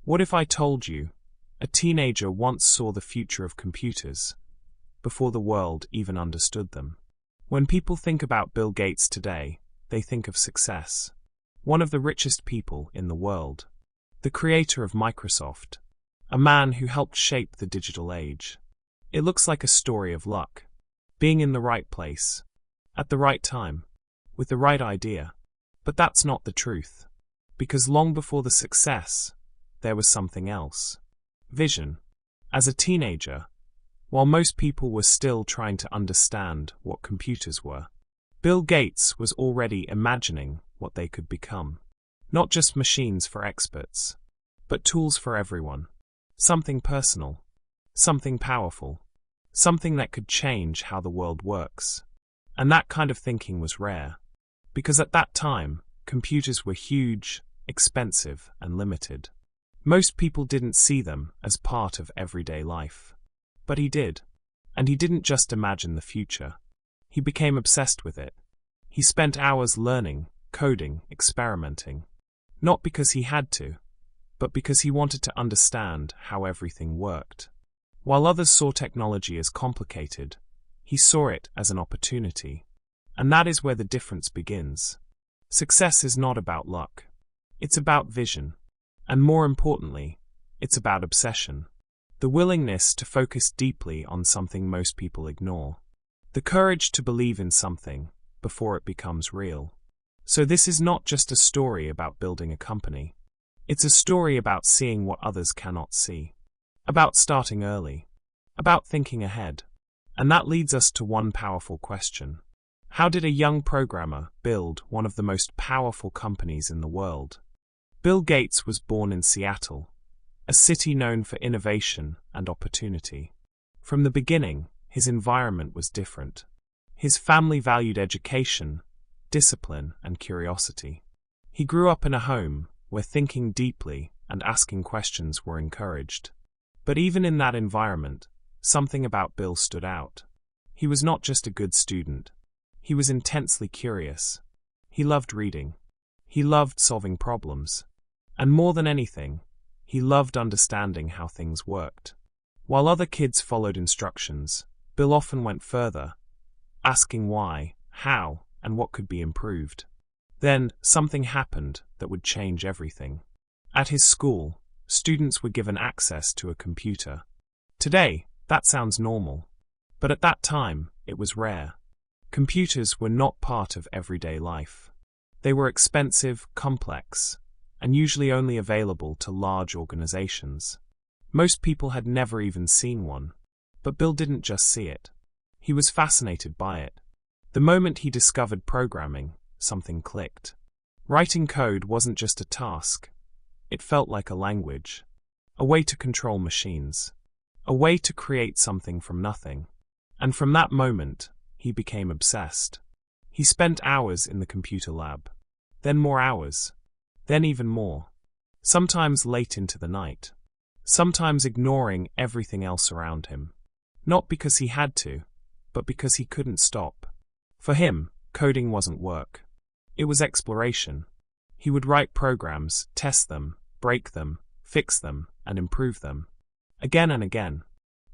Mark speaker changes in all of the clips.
Speaker 1: What if I told you a teenager once saw the future of computers before the world even understood them? When people think about Bill Gates today, they think of success. One of the richest people in the world. The creator of Microsoft. A man who helped shape the digital age. It looks like a story of luck. Being in the right place. At the right time. With the right idea. But that's not the truth. Because long before the success, there was something else. Vision. As a teenager, while most people were still trying to understand what computers were, Bill Gates was already imagining what they could become. Not just machines for experts, but tools for everyone. Something personal. Something powerful. Something that could change how the world works. And that kind of thinking was rare. Because at that time, computers were huge, expensive, and limited. Most people didn't see them as part of everyday life. But he did. And he didn't just imagine the future. He became obsessed with it. He spent hours learning, coding, experimenting. Not because he had to, but because he wanted to understand how everything worked. While others saw technology as complicated, he saw it as an opportunity. And that is where the difference begins. Success is not about luck. It's about vision. And more importantly, it's about obsession. The willingness to focus deeply on something most people ignore. The courage to believe in something before it becomes real. So this is not just a story about building a company. It's a story about seeing what others cannot see. About starting early. About thinking ahead. And that leads us to one powerful question. How did a young programmer build one of the most powerful companies in the world? Bill Gates was born in Seattle, a city known for innovation and opportunity. From the beginning, his environment was different. His family valued education, discipline, and curiosity. He grew up in a home where thinking deeply and asking questions were encouraged. But even in that environment, something about Bill stood out. He was not just a good student. He was intensely curious. He loved reading. He loved solving problems. And more than anything, he loved understanding how things worked. While other kids followed instructions, Bill often went further, asking why, how, and what could be improved. Then, something happened that would change everything. At his school, students were given access to a computer. Today, that sounds normal. But at that time, it was rare. Computers were not part of everyday life. They were expensive, complex, and usually only available to large organizations. Most people had never even seen one. But Bill didn't just see it. He was fascinated by it. The moment he discovered programming, something clicked. Writing code wasn't just a task. It felt like a language. A way to control machines. A way to create something from nothing. And from that moment, he became obsessed. He spent hours in the computer lab. Then more hours. Then even more. Sometimes late into the night. Sometimes ignoring everything else around him. Not because he had to, but because he couldn't stop. For him, coding wasn't work. It was exploration. He would write programs, test them, break them, fix them, and improve them. Again and again.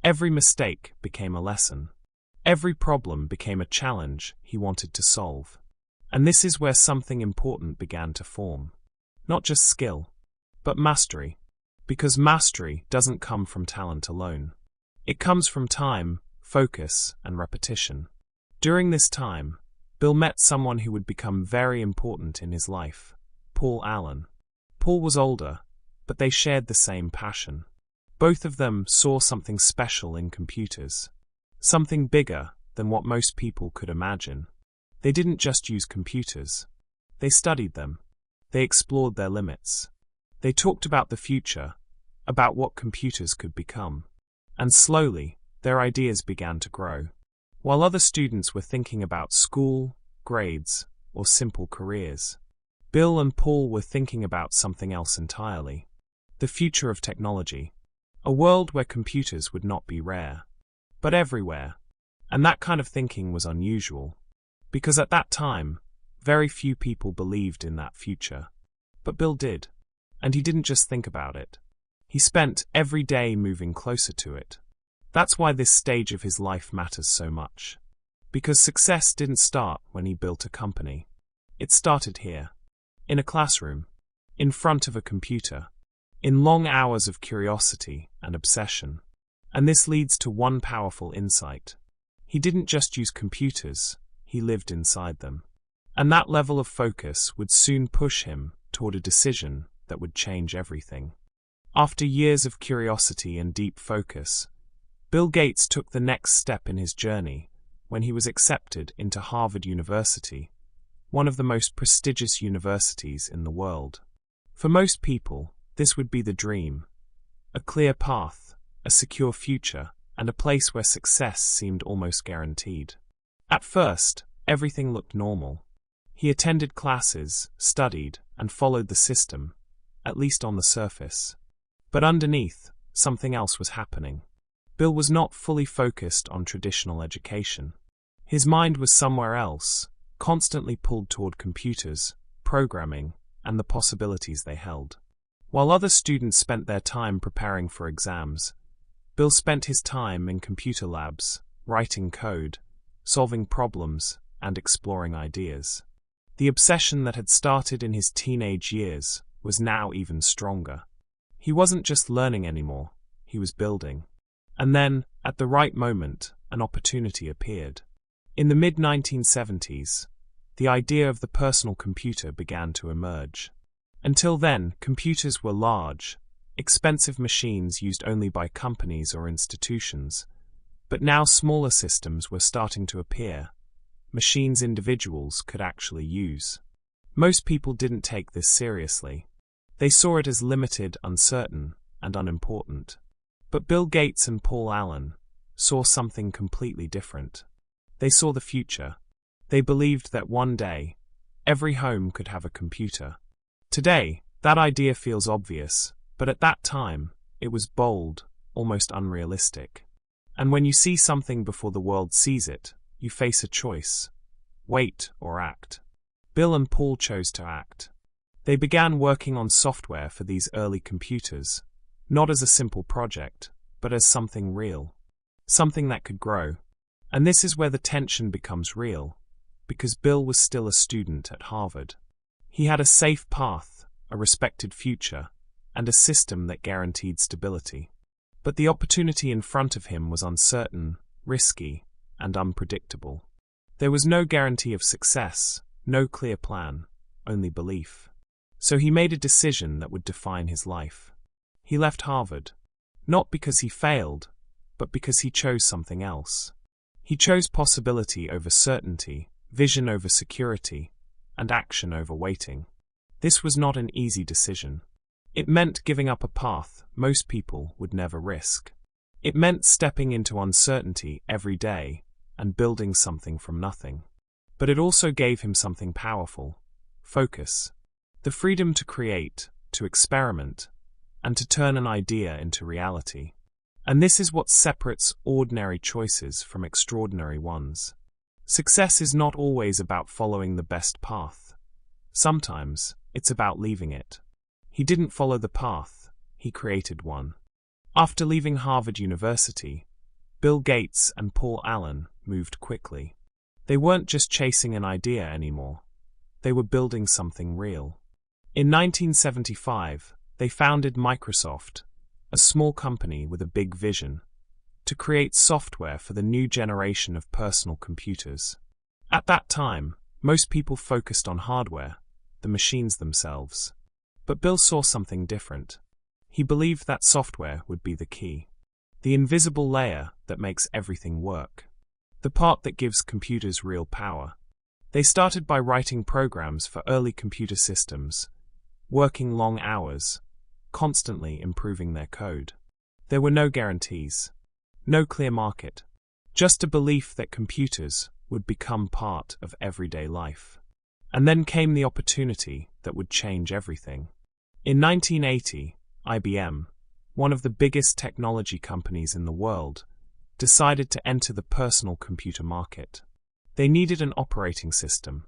Speaker 1: Every mistake became a lesson. Every problem became a challenge he wanted to solve. And this is where something important began to form. Not just skill, but mastery. Because mastery doesn't come from talent alone. It comes from time, focus, and repetition. During this time, Bill met someone who would become very important in his life, Paul Allen. Paul was older, but they shared the same passion. Both of them saw something special in computers. Something bigger than what most people could imagine. They didn't just use computers. They studied them. They explored their limits. They talked about the future, about what computers could become. And slowly, their ideas began to grow. While other students were thinking about school, grades, or simple careers, Bill and Paul were thinking about something else entirely. The future of technology. A world where computers would not be rare, but everywhere. And that kind of thinking was unusual. Because at that time, very few people believed in that future. But Bill did. And he didn't just think about it. He spent every day moving closer to it. That's why this stage of his life matters so much. Because success didn't start when he built a company. It started here. In a classroom. In front of a computer. In long hours of curiosity and obsession. And this leads to one powerful insight. He didn't just use computers, he lived inside them. And that level of focus would soon push him toward a decision that would change everything. After years of curiosity and deep focus, Bill Gates took the next step in his journey when he was accepted into Harvard University, one of the most prestigious universities in the world. For most people, this would be the dream. A clear path, a secure future, and a place where success seemed almost guaranteed. At first, everything looked normal. He attended classes, studied, and followed the system, at least on the surface. But underneath, something else was happening. Bill was not fully focused on traditional education. His mind was somewhere else, constantly pulled toward computers, programming, and the possibilities they held. While other students spent their time preparing for exams, Bill spent his time in computer labs, writing code, solving problems, and exploring ideas. The obsession that had started in his teenage years was now even stronger. He wasn't just learning anymore, he was building. And then, at the right moment, an opportunity appeared. In the mid-1970s, the idea of the personal computer began to emerge. Until then, computers were large, expensive machines used only by companies or institutions. But now smaller systems were starting to appear, machines individuals could actually use. Most people didn't take this seriously. They saw it as limited, uncertain, and unimportant. But Bill Gates and Paul Allen saw something completely different. They saw the future. They believed that one day, every home could have a computer. Today, that idea feels obvious, but at that time, it was bold, almost unrealistic. And when you see something before the world sees it, you face a choice: wait or act. Bill and Paul chose to act. They began working on software for these early computers, not as a simple project, but as something real. Something that could grow. And this is where the tension becomes real, because Bill was still a student at Harvard. He had a safe path, a respected future, and a system that guaranteed stability. But the opportunity in front of him was uncertain, risky, and unpredictable. There was no guarantee of success, no clear plan, only belief. So he made a decision that would define his life. He left Harvard, not because he failed, but because he chose something else. He chose possibility over certainty, vision over security, and action over waiting. This was not an easy decision. It meant giving up a path most people would never risk. It meant stepping into uncertainty every day and building something from nothing. But it also gave him something powerful: focus. The freedom to create, to experiment, and to turn an idea into reality. And this is what separates ordinary choices from extraordinary ones. Success is not always about following the best path. Sometimes, it's about leaving it. He didn't follow the path, he created one. After leaving Harvard University, Bill Gates and Paul Allen moved quickly. They weren't just chasing an idea anymore. They were building something real. In 1975, they founded Microsoft, a small company with a big vision, to create software for the new generation of personal computers. At that time, most people focused on hardware, the machines themselves. But Bill saw something different. He believed that software would be the key. The invisible layer that makes everything work. The part that gives computers real power. They started by writing programs for early computer systems, working long hours, constantly improving their code. There were no guarantees, no clear market, just a belief that computers would become part of everyday life. And then came the opportunity that would change everything. In 1980, IBM, one of the biggest technology companies in the world, decided to enter the personal computer market. They needed an operating system,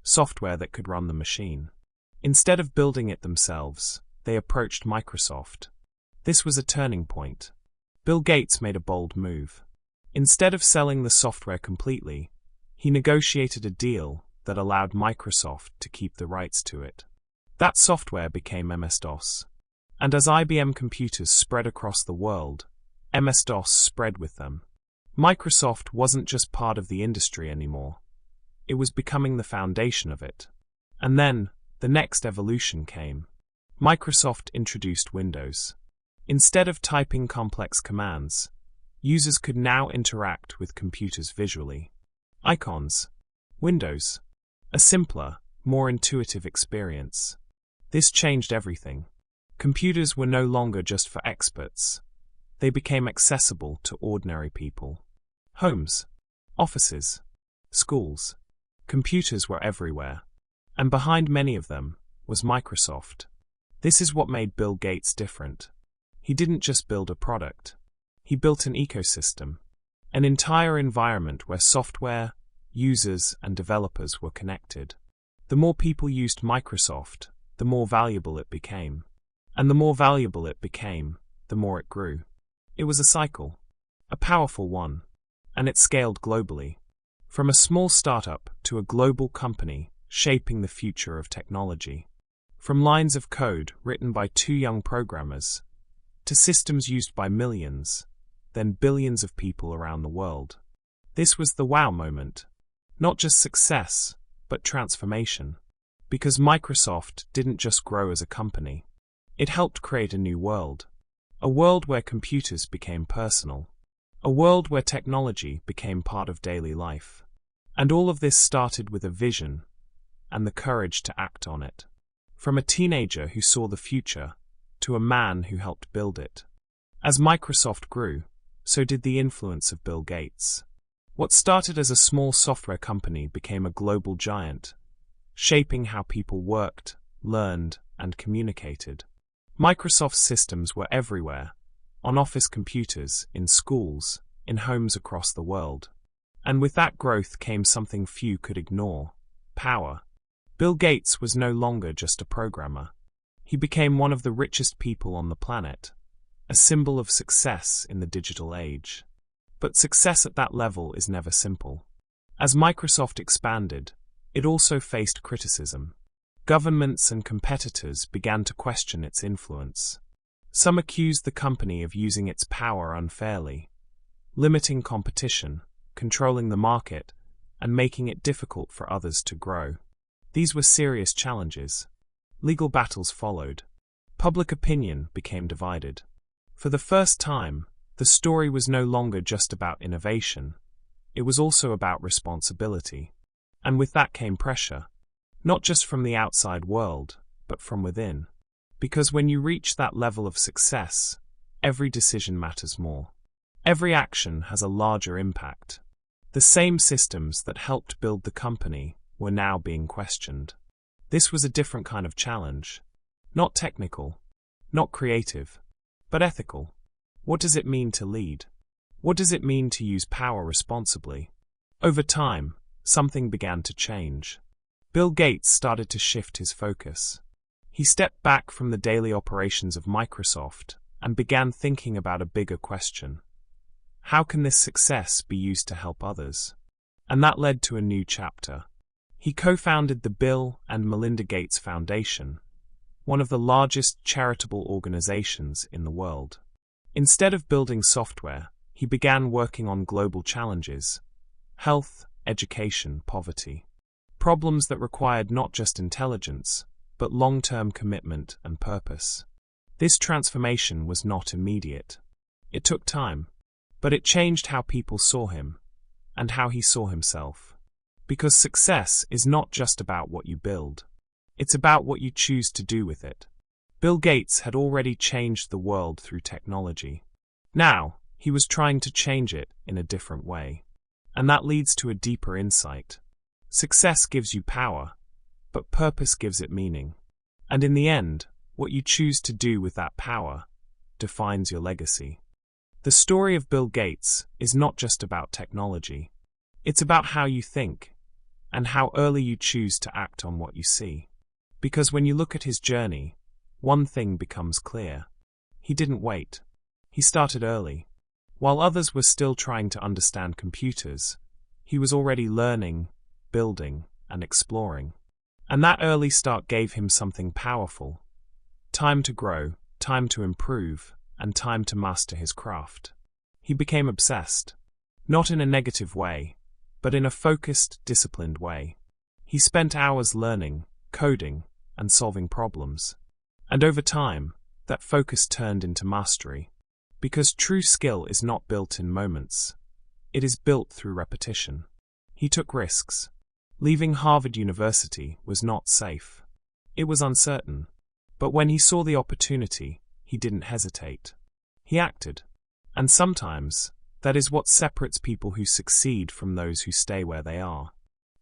Speaker 1: software that could run the machine. Instead of building it themselves, they approached Microsoft. This was a turning point. Bill Gates made a bold move. Instead of selling the software completely, he negotiated a deal that allowed Microsoft to keep the rights to it. That software became MS-DOS. And as IBM computers spread across the world, MS-DOS spread with them. Microsoft wasn't just part of the industry anymore. It was becoming the foundation of it. And then, the next evolution came. Microsoft introduced Windows. Instead of typing complex commands, users could now interact with computers visually. Icons. Windows. A simpler, more intuitive experience. This changed everything. Computers were no longer just for experts. They became accessible to ordinary people. Homes. Offices. Schools. Computers were everywhere. And behind many of them was Microsoft. This is what made Bill Gates different. He didn't just build a product. He built an ecosystem. An entire environment where software, users, and developers were connected. The more people used Microsoft, the more valuable it became. And the more valuable it became, the more it grew. It was a cycle. A powerful one. And it scaled globally. From a small startup to a global company shaping the future of technology. From lines of code written by 2 young programmers to systems used by millions, then billions of people around the world. This was the wow moment. Not just success, but transformation. Because Microsoft didn't just grow as a company. It helped create a new world. A world where computers became personal. A world where technology became part of daily life. And all of this started with a vision and the courage to act on it. From a teenager who saw the future to a man who helped build it. As Microsoft grew, so did the influence of Bill Gates. What started as a small software company became a global giant, shaping how people worked, learned, and communicated. Microsoft's systems were everywhere, on office computers, in schools, in homes across the world. And with that growth came something few could ignore: power. Bill Gates was no longer just a programmer. He became one of the richest people on the planet, a symbol of success in the digital age. But success at that level is never simple. As Microsoft expanded, it also faced criticism. Governments and competitors began to question its influence. Some accused the company of using its power unfairly, limiting competition, controlling the market, and making it difficult for others to grow. These were serious challenges. Legal battles followed. Public opinion became divided. For the first time, the story was no longer just about innovation. It was also about responsibility. And with that came pressure. Not just from the outside world, but from within. Because when you reach that level of success, every decision matters more. Every action has a larger impact. The same systems that helped build the company were now being questioned. This was a different kind of challenge. Not technical, not creative, but ethical. What does it mean to lead? What does it mean to use power responsibly? Over time, something began to change. Bill Gates started to shift his focus. He stepped back from the daily operations of Microsoft and began thinking about a bigger question. How can this success be used to help others? And that led to a new chapter. He co-founded the Bill and Melinda Gates Foundation, one of the largest charitable organizations in the world. Instead of building software, he began working on global challenges: health, education, poverty. Problems that required not just intelligence, but long-term commitment and purpose. This transformation was not immediate. It took time, but it changed how people saw him, and how he saw himself. Because success is not just about what you build. It's about what you choose to do with it. Bill Gates had already changed the world through technology. Now, he was trying to change it in a different way. And that leads to a deeper insight. Success gives you power, but purpose gives it meaning. And in the end, what you choose to do with that power defines your legacy. The story of Bill Gates is not just about technology. It's about how you think, and how early you choose to act on what you see. Because when you look at his journey, one thing becomes clear. He didn't wait. He started early. While others were still trying to understand computers, he was already learning, building, and exploring. And that early start gave him something powerful. Time to grow, time to improve, and time to master his craft. He became obsessed. Not in a negative way, but in a focused, disciplined way. He spent hours learning, coding, and solving problems. And over time, that focus turned into mastery. Because true skill is not built in moments. It is built through repetition. He took risks. Leaving Harvard University was not safe. It was uncertain. But when he saw the opportunity, he didn't hesitate. He acted. And sometimes, that is what separates people who succeed from those who stay where they are.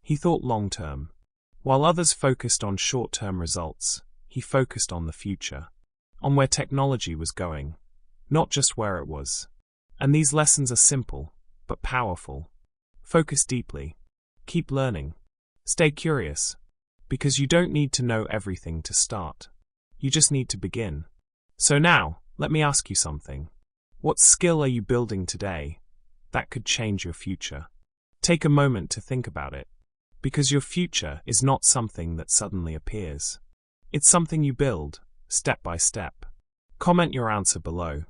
Speaker 1: He thought long-term. While others focused on short-term results, he focused on the future. On where technology was going, not just where it was. And these lessons are simple, but powerful. Focus deeply. Keep learning. Stay curious. Because you don't need to know everything to start. You just need to begin. So now, let me ask you something. What skill are you building today that could change your future? Take a moment to think about it. Because your future is not something that suddenly appears. It's something you build, step by step. Comment your answer below.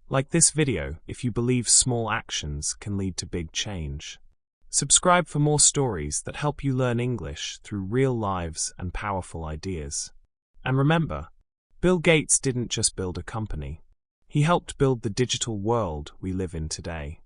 Speaker 1: Like this video if you believe small actions can lead to big change. Subscribe for more stories that help you learn English through real lives and powerful ideas. And remember, Bill Gates didn't just build a company. He helped build the digital world we live in today.